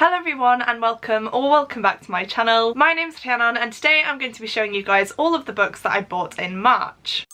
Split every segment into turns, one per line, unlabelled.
Hello everyone and welcome back to my channel. My name's Rhiannon and today I'm going to be showing you guys all of the books that I bought in March.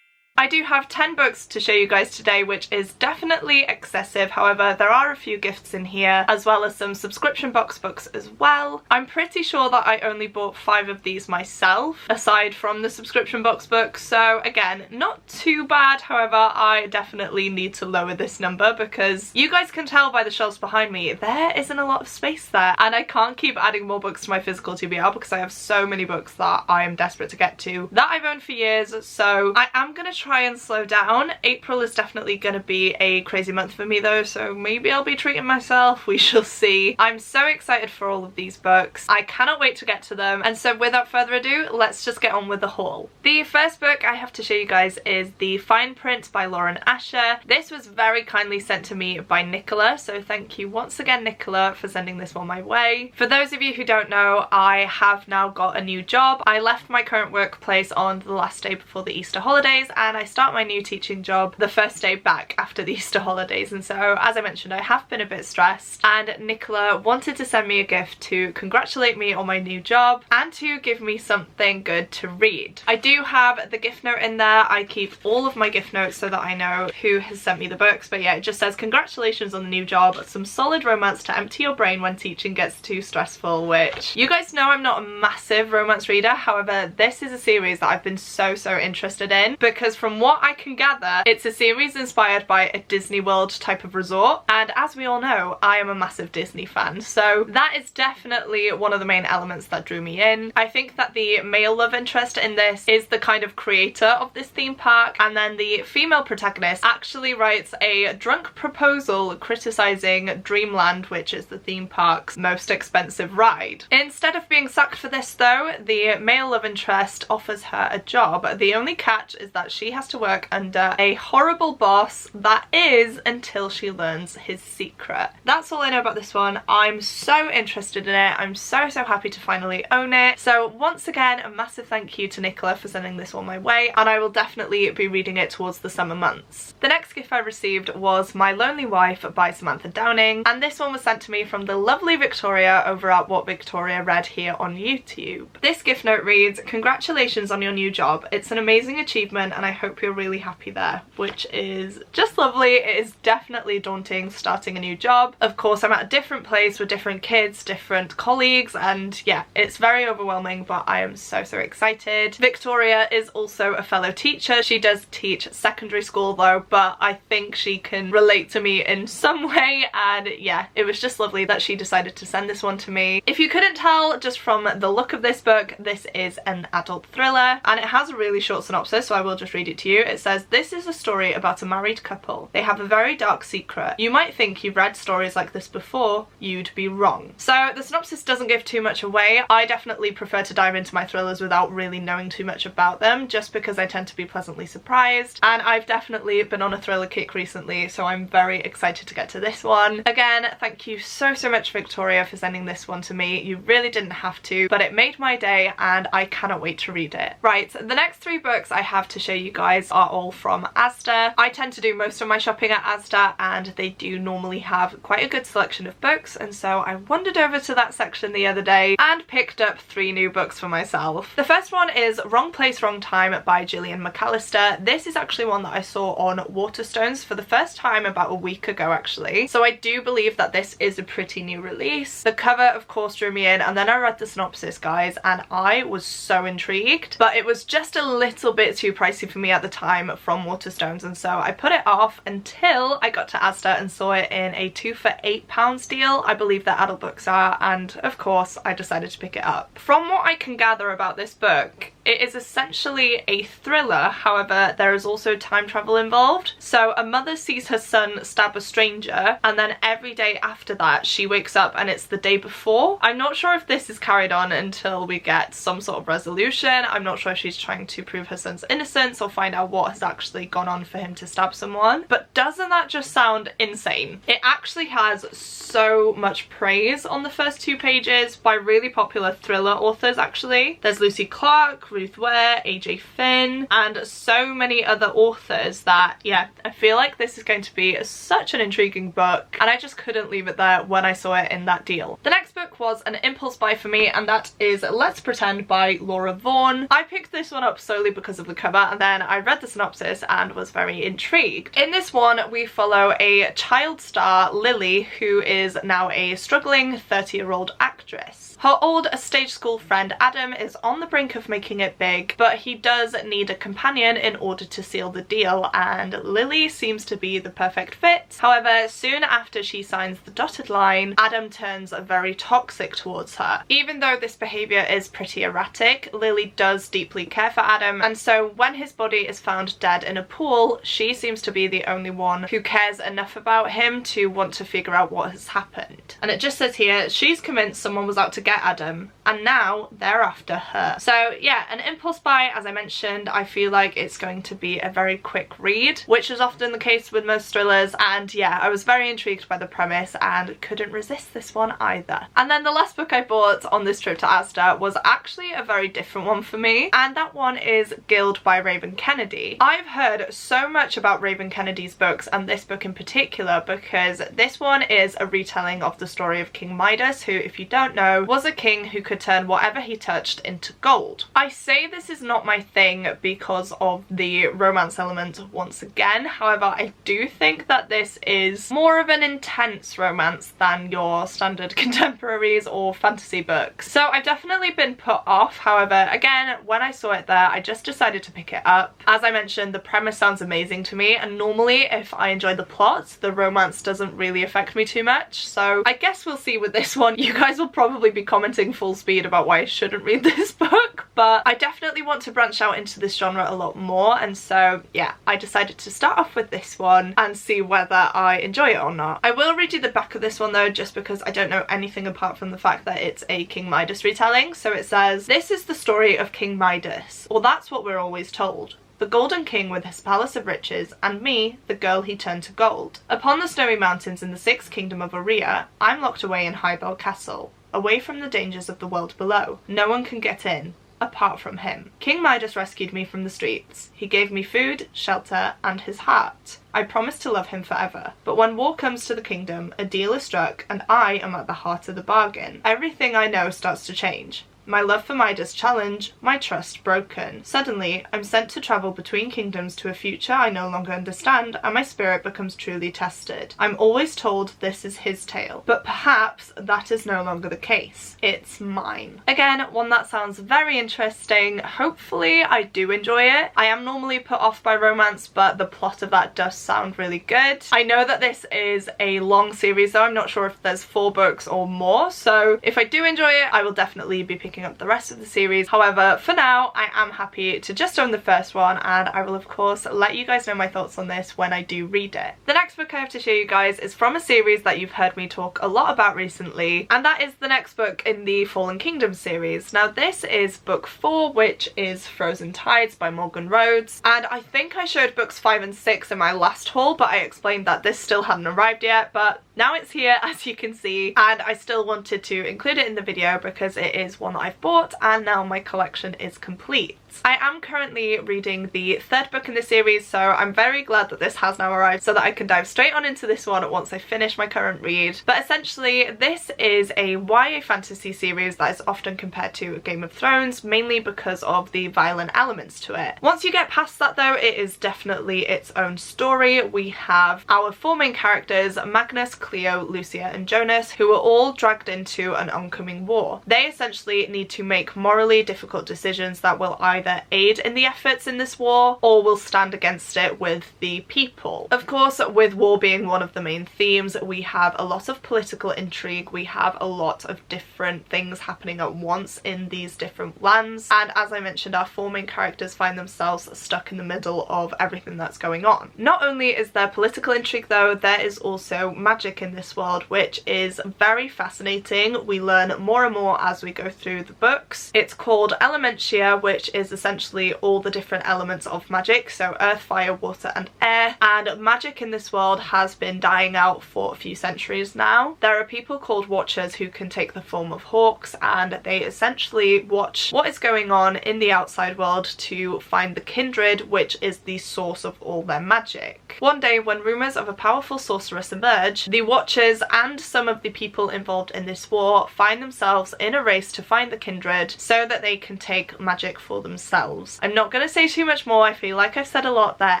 I do have 10 books to show you guys today, which is definitely excessive. However, there are a few gifts in here, as well as some subscription box books as well. I'm pretty sure that I only bought 5 of these myself, aside from the subscription box books. So again, not too bad. However, I definitely need to lower this number because you guys can tell by the shelves behind me, there isn't a lot of space there. And I can't keep adding more books to my physical TBR because I have so many books that I am desperate to get to that I've owned for years. So I am going to try and slow down. April is definitely going to be a crazy month for me though, so maybe I'll be treating myself. We shall see. I'm so excited for all of these books. I cannot wait to get to them. And so without further ado, let's just get on with the haul. The first book I have to show you guys is The Fine Print by Lauren Asher. This was very kindly sent to me by Nicola, so thank you once again, Nicola, for sending this one my way. For those of you who don't know, I have now got a new job. I left my current workplace on the last day before the Easter holidays, and I start my new teaching job the first day back after the Easter holidays. And so, as I mentioned, I have been a bit stressed, and Nicola wanted to send me a gift to congratulate me on my new job and to give me something good to read. I do have the gift note in there. I keep all of my gift notes so that I know who has sent me the books, but yeah, it just says congratulations on the new job, some solid romance to empty your brain when teaching gets too stressful, which you guys know I'm not a massive romance reader. However, this is a series that I've been so interested in because from what I can gather, it's a series inspired by a Disney World type of resort, and as we all know, I am a massive Disney fan, so that is definitely one of the main elements that drew me in. I think that the male love interest in this is the kind of creator of this theme park, and then the female protagonist actually writes a drunk proposal criticizing Dreamland, which is the theme park's most expensive ride. Instead of being sacked for this though, the male love interest offers her a job. The only catch is that she has to work under a horrible boss, that is until she learns his secret. That's all I know about this one. I'm so interested in it. I'm so happy to finally own it. So once again, a massive thank you to Nicola for sending this one my way, and I will definitely be reading it towards the summer months. The next gift I received was My Lonely Wife by Samantha Downing, and this one was sent to me from the lovely Victoria over at What Victoria Read here on YouTube. This gift note reads, "Congratulations on your new job. It's an amazing achievement and I hope you're really happy there," which is just lovely. It is definitely daunting starting a new job. Of course, I'm at a different place with different kids, different colleagues, and yeah, it's very overwhelming, but I am so excited. Victoria is also a fellow teacher. She does teach secondary school though, but I think she can relate to me in some way, and yeah, it was just lovely that she decided to send this one to me. If you couldn't tell just from the look of this book, this is an adult thriller, and it has a really short synopsis, so I will just read it to you. It says, "This is a story about a married couple. They have a very dark secret. You might think you've read stories like this before. You'd be wrong." So the synopsis doesn't give too much away. I definitely prefer to dive into my thrillers without really knowing too much about them, just because I tend to be pleasantly surprised, and I've definitely been on a thriller kick recently, so I'm very excited to get to this one. Again, thank you so much, Victoria, for sending this one to me. You really didn't have to, but it made my day and I cannot wait to read it. Right, the next 3 books I have to show you guys are all from Asda. I tend to do most of my shopping at Asda, and they do normally have quite a good selection of books, and so I wandered over to that section the other day and picked up 3 new books for myself. The first one is Wrong Place, Wrong Time by Gillian McAllister. This is actually one that I saw on Waterstones for the first time about a week ago actually, so I do believe that this is a pretty new release. The cover of course drew me in, and then I read the synopsis, guys, and I was so intrigued, but it was just a little bit too pricey for me at the time from Waterstones, and so I put it off until I got to Asda and saw it in a 2 for £8 deal, I believe that adult books are, and of course I decided to pick it up. From what I can gather about this book, it is essentially a thriller. However, there is also time travel involved. So a mother sees her son stab a stranger, and then every day after that she wakes up and it's the day before. I'm not sure if this is carried on until we get some sort of resolution. I'm not sure if she's trying to prove her son's innocence or find out what has actually gone on for him to stab someone. But doesn't that just sound insane? It actually has so much praise on the first 2 pages by really popular thriller authors actually. There's Lucy Clark, Ruth Ware, AJ Finn, and so many other authors that, yeah, I feel like this is going to be such an intriguing book, and I just couldn't leave it there when I saw it in that deal. The next book was an impulse buy for me, and that is Let's Pretend by Laura Vaughan. I picked this one up solely because of the cover, and then I read the synopsis and was very intrigued. In this one, we follow a child star, Lily, who is now a struggling 30-year-old actress. Her old stage school friend Adam is on the brink of making it big, but he does need a companion in order to seal the deal, and Lily seems to be the perfect fit. However, soon after she signs the dotted line, Adam turns very toxic towards her. Even though this behaviour is pretty erratic, Lily does deeply care for Adam, and so when his body is found dead in a pool, she seems to be the only one who cares enough about him to want to figure out what has happened. And it just says here, she's convinced someone was out to get Adam, and now they're after her. So yeah, an impulse buy, as I mentioned. I feel like it's going to be a very quick read, which is often the case with most thrillers, and yeah, I was very intrigued by the premise and couldn't resist this one either. And then the last book I bought on this trip to Asda was actually a very different one for me, and that one is Guild by Raven Kennedy. I've heard so much about Raven Kennedy's books, and this book in particular, because this one is a retelling of the story of King Midas, who, if you don't know, was a king who could turn whatever he touched into gold. I say this is not my thing because of the romance element once again. However, I do think that this is more of an intense romance than your standard contemporaries or fantasy books. So I've definitely been put off. However, again, when I saw it there, I just decided to pick it up. As I mentioned, the premise sounds amazing to me, and normally if I enjoy the plot, the romance doesn't really affect me too much. So I guess we'll see with this one. You guys will probably be commenting full speed about why I shouldn't read this book, but I definitely want to branch out into this genre a lot more, and so yeah, I decided to start off with this one and see whether I enjoy it or not. I will read you the back of this one though, just because I don't know anything apart from the fact that it's a King Midas retelling. So it says, "This is the story of King Midas, or that's what we're always told. The golden king with his palace of riches, and me, the girl he turned to gold. Upon the snowy mountains in the 6th kingdom of Aurea, I'm locked away in Highbell Castle, away from the dangers of the world below. No one can get in, apart from him. King Midas rescued me from the streets. He gave me food, shelter, and his heart. I promised to love him forever. But when war comes to the kingdom, a deal is struck, and I am at the heart of the bargain. Everything I know starts to change. My love for Midas challenged, my trust broken. Suddenly, I'm sent to travel between kingdoms to a future I no longer understand, and my spirit becomes truly tested. I'm always told this is his tale, but perhaps that is no longer the case. It's mine." Again, one that sounds very interesting. Hopefully I do enjoy it. I am normally put off by romance, but the plot of that does sound really good. I know that this is a long series though. I'm not sure if there's 4 books or more, so if I do enjoy it, I will definitely be picking up the rest of the series. However, for now, I am happy to just own the first one, and I will of course let you guys know my thoughts on this when I do read it. The next book I have to show you guys is from a series that you've heard me talk a lot about recently, and that is the next book in the Fallen Kingdom series. Now this is book 4, which is Frozen Tides by Morgan Rhodes, and I think I showed books 5 and 6 in my last haul, but I explained that this still hadn't arrived yet, but now it's here, as you can see, and I still wanted to include it in the video because it is one that I've bought and now my collection is complete. I am currently reading the 3rd book in the series, so I'm very glad that this has now arrived so that I can dive straight on into this one once I finish my current read. But essentially this is a YA fantasy series that is often compared to Game of Thrones, mainly because of the violent elements to it. Once you get past that though, it is definitely its own story. We have our 4 main characters, Magnus, Cleo, Lucia and Jonas, who are all dragged into an oncoming war. They essentially need to make morally difficult decisions that will either aid in the efforts in this war or will stand against it with the people. Of course, with war being one of the main themes, we have a lot of political intrigue, we have a lot of different things happening at once in these different lands, and as I mentioned, our 4 main characters find themselves stuck in the middle of everything that's going on. Not only is there political intrigue though, there is also magic in this world, which is very fascinating. We learn more and more as we go through the books. It's called Elementia, which is essentially all the different elements of magic, so earth, fire, water and air, and magic in this world has been dying out for a few centuries now. There are people called Watchers who can take the form of hawks, and they essentially watch what is going on in the outside world to find the kindred, which is the source of all their magic. One day, when rumours of a powerful sorceress emerge, the Watchers and some of the people involved in this war find themselves in a race to find the kindred so that they can take magic for themselves. I'm not going to say too much more, I feel like I've said a lot there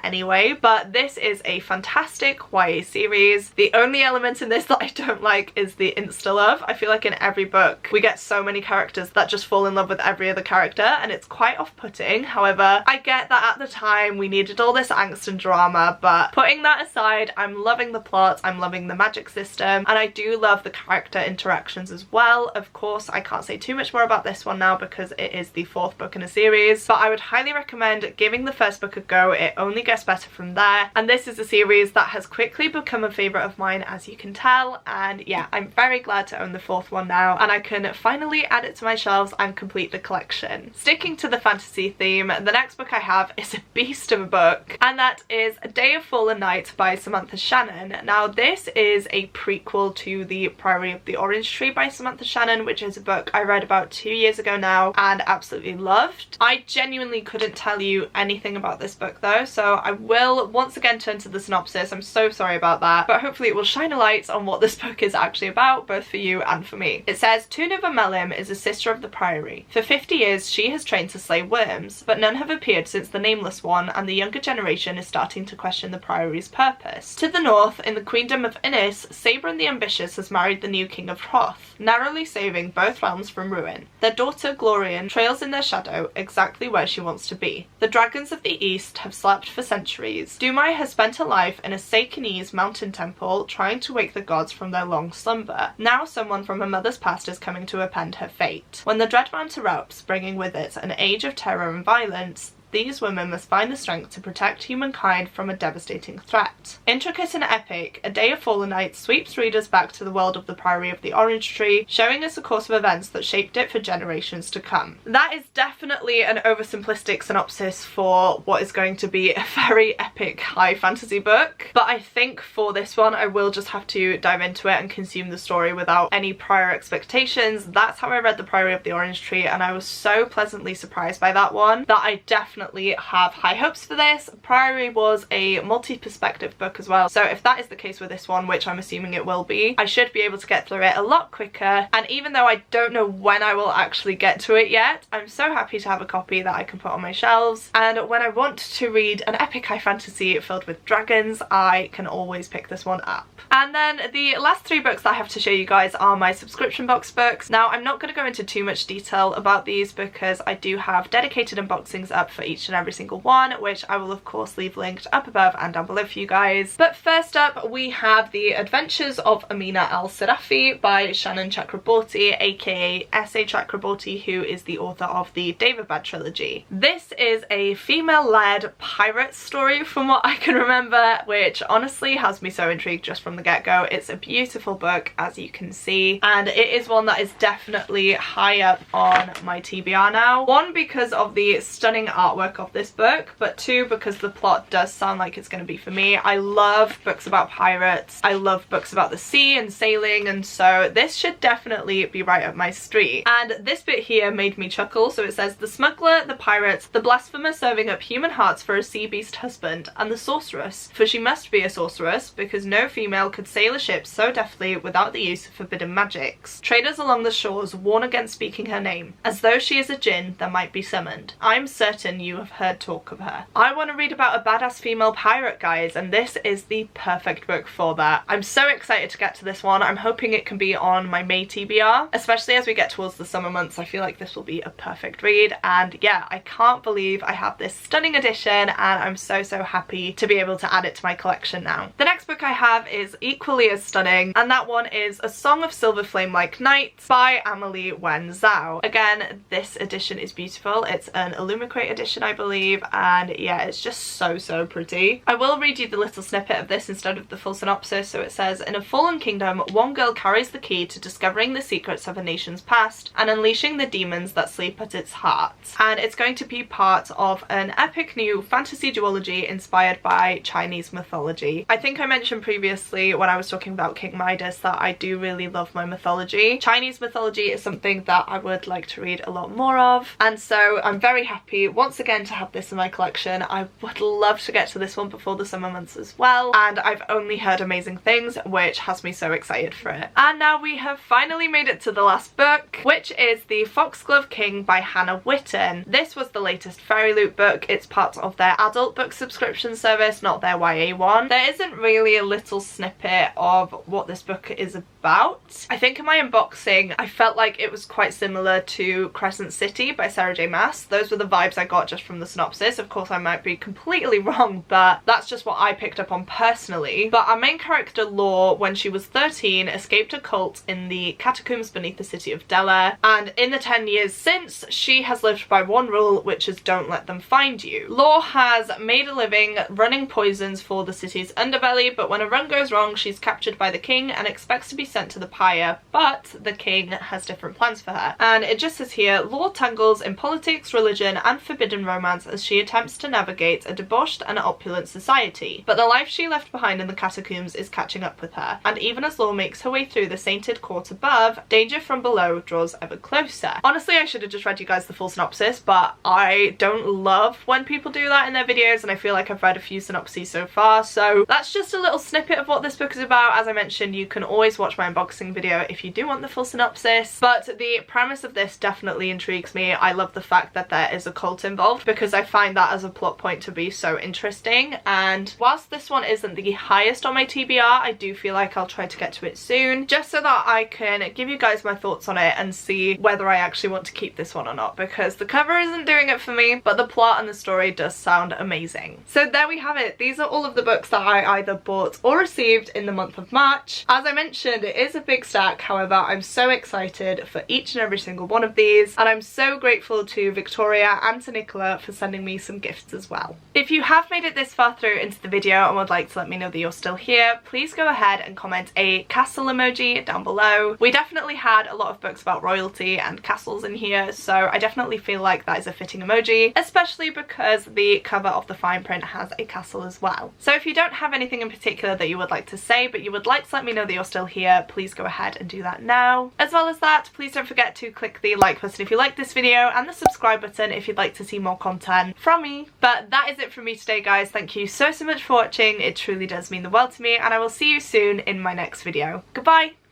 anyway, but this is a fantastic YA series. The only element in this that I don't like is the insta-love. I feel like in every book we get so many characters that just fall in love with every other character, and it's quite off-putting. However, I get that at the time we needed all this angst and drama, but putting that aside, I'm loving the plot, I'm loving the magic system, and I do love the character interactions as well. Of course, I can't say too much more about this one now because it is the 4th book in a series, but I would highly recommend giving the first book a go. It only gets better from there, and this is a series that has quickly become a favourite of mine, as you can tell, and yeah, I'm very glad to own the 4th one now, and I can finally add it to my shelves and complete the collection. Sticking to the fantasy theme, the next book I have is a beast of a book, and that is A Day of Fallen Night by Samantha Shannon. Now, this is a prequel to The Priory of the Orange Tree by Samantha Shannon, which is a book I read about 2 years ago now and absolutely loved. I genuinely couldn't tell you anything about this book though, so I will once again turn to the synopsis. I'm so sorry about that, but hopefully it will shine a light on what this book is actually about, both for you and for me. It says, Tuniva Melim is a sister of the Priory. For 50 years she has trained to slay worms, but none have appeared since the Nameless One, and the younger generation is starting to question the Priory's purpose. To the north, in the Queendom of Innis, Sabran the Ambitious has married the new King of Hroth, narrowly saving both realms from ruin. Their daughter, Glorian, trails in their shadow, exactly where she wants to be. The dragons of the east have slept for centuries. Dumai has spent her life in a Sakanese mountain temple, trying to wake the gods from their long slumber. Now someone from her mother's past is coming to append her fate. When the Dreadmount erupts, bringing with it an age of terror and violence, these women must find the strength to protect humankind from a devastating threat. Intricate and epic, A Day of Fallen Night sweeps readers back to the world of the Priory of the Orange Tree, showing us a course of events that shaped it for generations to come. That is definitely an oversimplistic synopsis for what is going to be a very epic high fantasy book, but I think for this one I will just have to dive into it and consume the story without any prior expectations. That's how I read the Priory of the Orange Tree, and I was so pleasantly surprised by that one that I definitely have high hopes for this. Priory was a multi-perspective book as well, so if that is the case with this one, which I'm assuming it will be, I should be able to get through it a lot quicker, and even though I don't know when I will actually get to it yet, I'm so happy to have a copy that I can put on my shelves, and when I want to read an epic high fantasy filled with dragons, I can always pick this one up. And then the last 3 books that I have to show you guys are my subscription box books. Now, I'm not going to go into too much detail about these because I do have dedicated unboxings up for each and every single one, which I will of course leave linked up above and down below for you guys. But first up, we have The Adventures of Amina Al-Sirafi by Shannon Chakraborty, aka S.A. Chakraborty, who is the author of the Daevabad trilogy. This is a female-led pirate story from what I can remember, which honestly has me so intrigued just from the get-go. It's a beautiful book, as you can see, and it is one that is definitely high up on my TBR now. 1, because of the stunning artwork of this book, but 2, because the plot does sound like it's going to be for me. I love books about pirates, I love books about the sea and sailing, and so this should definitely be right up my street. And this bit here made me chuckle. So it says, the smuggler, the pirate, the blasphemer serving up human hearts for a sea beast husband, and the sorceress, for she must be a sorceress because no female could sail a ship so deftly without the use of forbidden magics. Traders along the shores warn against speaking her name, as though she is a djinn that might be summoned. I'm certain you have heard talk of her. I want to read about a badass female pirate, guys, and this is the perfect book for that. I'm so excited to get to this one. I'm hoping it can be on my May TBR, especially as we get towards the summer months. I feel like this will be a perfect read, and yeah, I can't believe I have this stunning edition, and I'm so happy to be able to add it to my collection now. The next book I have is equally as stunning, and that one is A Song of Silver Flame Like Nights by Amelie Wen Zhao. Again, this edition is beautiful. It's an Illumicrate edition, edition, I believe, and yeah, it's just so pretty. I will read you the little snippet of this instead of the full synopsis. So it says, in a fallen kingdom, one girl carries the key to discovering the secrets of a nation's past and unleashing the demons that sleep at its heart. And it's going to be part of an epic new fantasy duology inspired by Chinese mythology. I think I mentioned previously when I was talking about King Midas that I do really love my mythology. Chinese mythology is something that I would like to read a lot more of, and so I'm very happy once again to have this in my collection. I would love to get to this one before the summer months as well, and I've only heard amazing things, which has me so excited for it. And now we have finally made it to the last book, which is The Foxglove King by Hannah Witten. This was the latest Fairyloot book. It's part of their adult book subscription service, not their YA one. There isn't really a little snippet of what this book is about. I think in my unboxing I felt like it was quite similar to Crescent City by Sarah J Maas. Those were the vibes I got just from the synopsis. Of course I might be completely wrong, but that's just what I picked up on personally. But our main character Law, when she was 13, escaped a cult in the catacombs beneath the city of Della, and in the 10 years since, she has lived by one rule, which is don't let them find you. Law has made a living running poisons for the city's underbelly, but when a run goes wrong, she's captured by the king and expects to be sent to the pyre, but the king has different plans for her. And it just says here, Law tangles in politics, religion and forbidden romance as she attempts to navigate a debauched and opulent society. But the life she left behind in the catacombs is catching up with her, and even as Law makes her way through the sainted court above, danger from below draws ever closer. Honestly, I should have just read you guys the full synopsis, but I don't love when people do that in their videos, and I feel like I've read a few synopses so far, so that's just a little snippet of what this book is about. As I mentioned, you can always watch my unboxing video if you do want the full synopsis, but the premise of this definitely intrigues me. I love the fact that there is a cult involved because I find that as a plot point to be so interesting, and whilst this one isn't the highest on my TBR, I do feel like I'll try to get to it soon, just so that I can give you guys my thoughts on it and see whether I actually want to keep this one or not, because the cover isn't doing it for me, but the plot and the story does sound amazing. So there we have it. These are all of the books that I either bought or received in the month of March. As I mentioned, it is a big stack. However, I'm so excited for each and every single one of these, and I'm so grateful to Victoria and to Nicola for sending me some gifts as well. If you have made it this far through into the video and would like to let me know that you're still here, please go ahead and comment a castle emoji down below. We definitely had a lot of books about royalty and castles in here, so I definitely feel like that is a fitting emoji, especially because the cover of the fine print has a castle as well. So if you don't have anything in particular that you would like to say, but you would like to let me know that you're still here, please go ahead and do that now. As well as that, please don't forget to click the like button if you like this video and the subscribe button if you'd like to see more content from me. But that is it from me today, guys. Thank you so much for watching. It truly does mean the world to me, and I will see you soon in my next video. Goodbye!